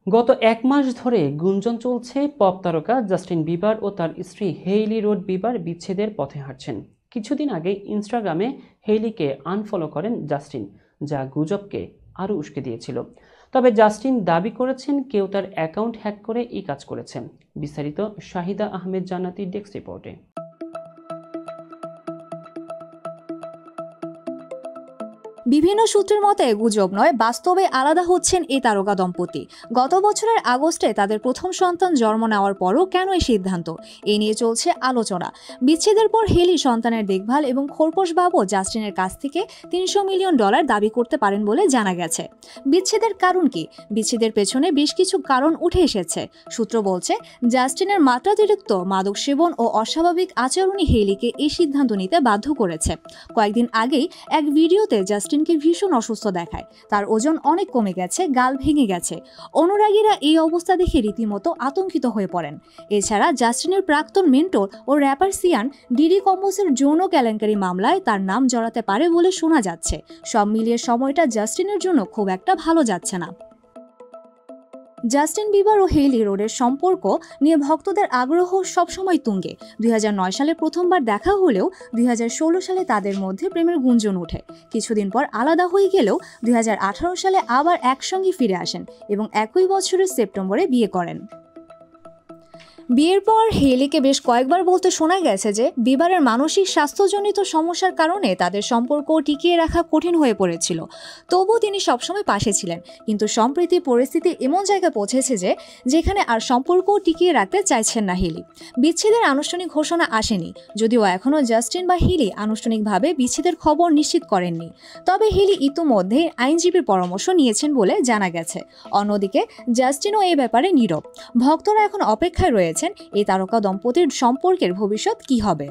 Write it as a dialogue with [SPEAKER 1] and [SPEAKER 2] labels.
[SPEAKER 1] গত এক মাস ধরে গুঞ্জন চলছে পপ তারকা জাস্টিন বিবার ও তার স্ত্রী হেইলি রোড বিবার বিচ্ছেদের পথে হাঁটছেন। কিছুদিন আগে ইনস্টাগ্রামে হেইলিকে আনফলো করেন জাস্টিন, যা গুজবকে আরও উস্কে দিয়েছিল। তবে জাস্টিন দাবি করেছেন কেউ তার অ্যাকাউন্ট হ্যাক করে এই কাজ করেছে। বিস্তারিত শাহিদা আহমেদ জান্নাতীর ডেস্ক রিপোর্টে।
[SPEAKER 2] বিভিন্ন সূত্রের মতে গুজব নয়, বাস্তবে আলাদা হচ্ছেন এই তারকা দম্পতি। গত বছরের আগস্টে তাদের প্রথম সন্তান জন্ম নেওয়ার পরও কেন এই সিদ্ধান্ত, এ নিয়ে চলছে আলোচনা। বিচ্ছেদের পর হেলি সন্তানের দেখভাল এবং খোরপোশ বাবদ জাস্টিনের কাছ থেকে $300 মিলিয়ন দাবি করতে পারেন বলে জানা গেছে। বিচ্ছেদের কারণ কি? বিচ্ছেদের পেছনে বেশ কিছু কারণ উঠে এসেছে। সূত্র বলছে, জাস্টিনের মাত্রাতিরিক্ত মাদক সেবন ও অস্বাভাবিক আচরণই হেলিকে এই সিদ্ধান্ত নিতে বাধ্য করেছে। কয়েকদিন আগেই এক ভিডিওতে জাস্টিনকে ভীষণ অসুস্থ দেখায়। তার ওজন অনেক কমে গেছে, গাল ভেঙে গেছে। অনুরাগীরা এই অবস্থা দেখে রীতিমতো আতঙ্কিত হয়ে পড়েন। এছাড়া জাস্টিনের প্রাক্তন মেন্টর ও র্যাপার সিয়ান ডিডি কম্পোসের যৌন কেলেঙ্কারি মামলায় তার নাম জড়াতে পারে বলে শোনা যাচ্ছে। সব মিলিয়ে সময়টা জাস্টিনের জন্য খুব একটা ভালো যাচ্ছে না। জাস্টিন বিবার ও হেইলি রোডের সম্পর্ক নিয়ে ভক্তদের আগ্রহ সবসময় তুঙ্গে। 2009 সালে প্রথমবার দেখা হলেও 2016 সালে তাদের মধ্যে প্রেমের গুঞ্জন ওঠে। কিছুদিন পর আলাদা হয়ে গেলেও 2018 সালে আবার একসঙ্গে ফিরে আসেন এবং একই বছরের সেপ্টেম্বরে বিয়ে করেন। বিয়ের পর হেইলিকে বেশ কয়েকবার বলতে শোনা গেছে যে বিবারের মানসিক স্বাস্থ্যজনিত সমস্যার কারণে তাদের সম্পর্ক টিকিয়ে রাখা কঠিন হয়ে পড়েছিল। তবুও তিনি সবসময় পাশে ছিলেন। কিন্তু সম্প্রতি পরিস্থিতি এমন জায়গায় পৌঁছেছে যেখানে আর সম্পর্ক টিকিয়ে রাখতে চাইছেন না হেলি। বিচ্ছেদের আনুষ্ঠানিক ঘোষণা আসেনি, যদিও এখনও জাস্টিন বা হেলি আনুষ্ঠানিকভাবে বিচ্ছেদের খবর নিশ্চিত করেননি। তবে হেলি ইতিমধ্যে আইনজীবীর পরামর্শ নিয়েছেন বলে জানা গেছে। অন্যদিকে জাস্টিনও এই ব্যাপারে নীরব। ভক্তরা এখন অপেক্ষায় রয়েছেন এই তারকা দম্পতির সম্পর্কের ভবিষ্যৎ কী হবে।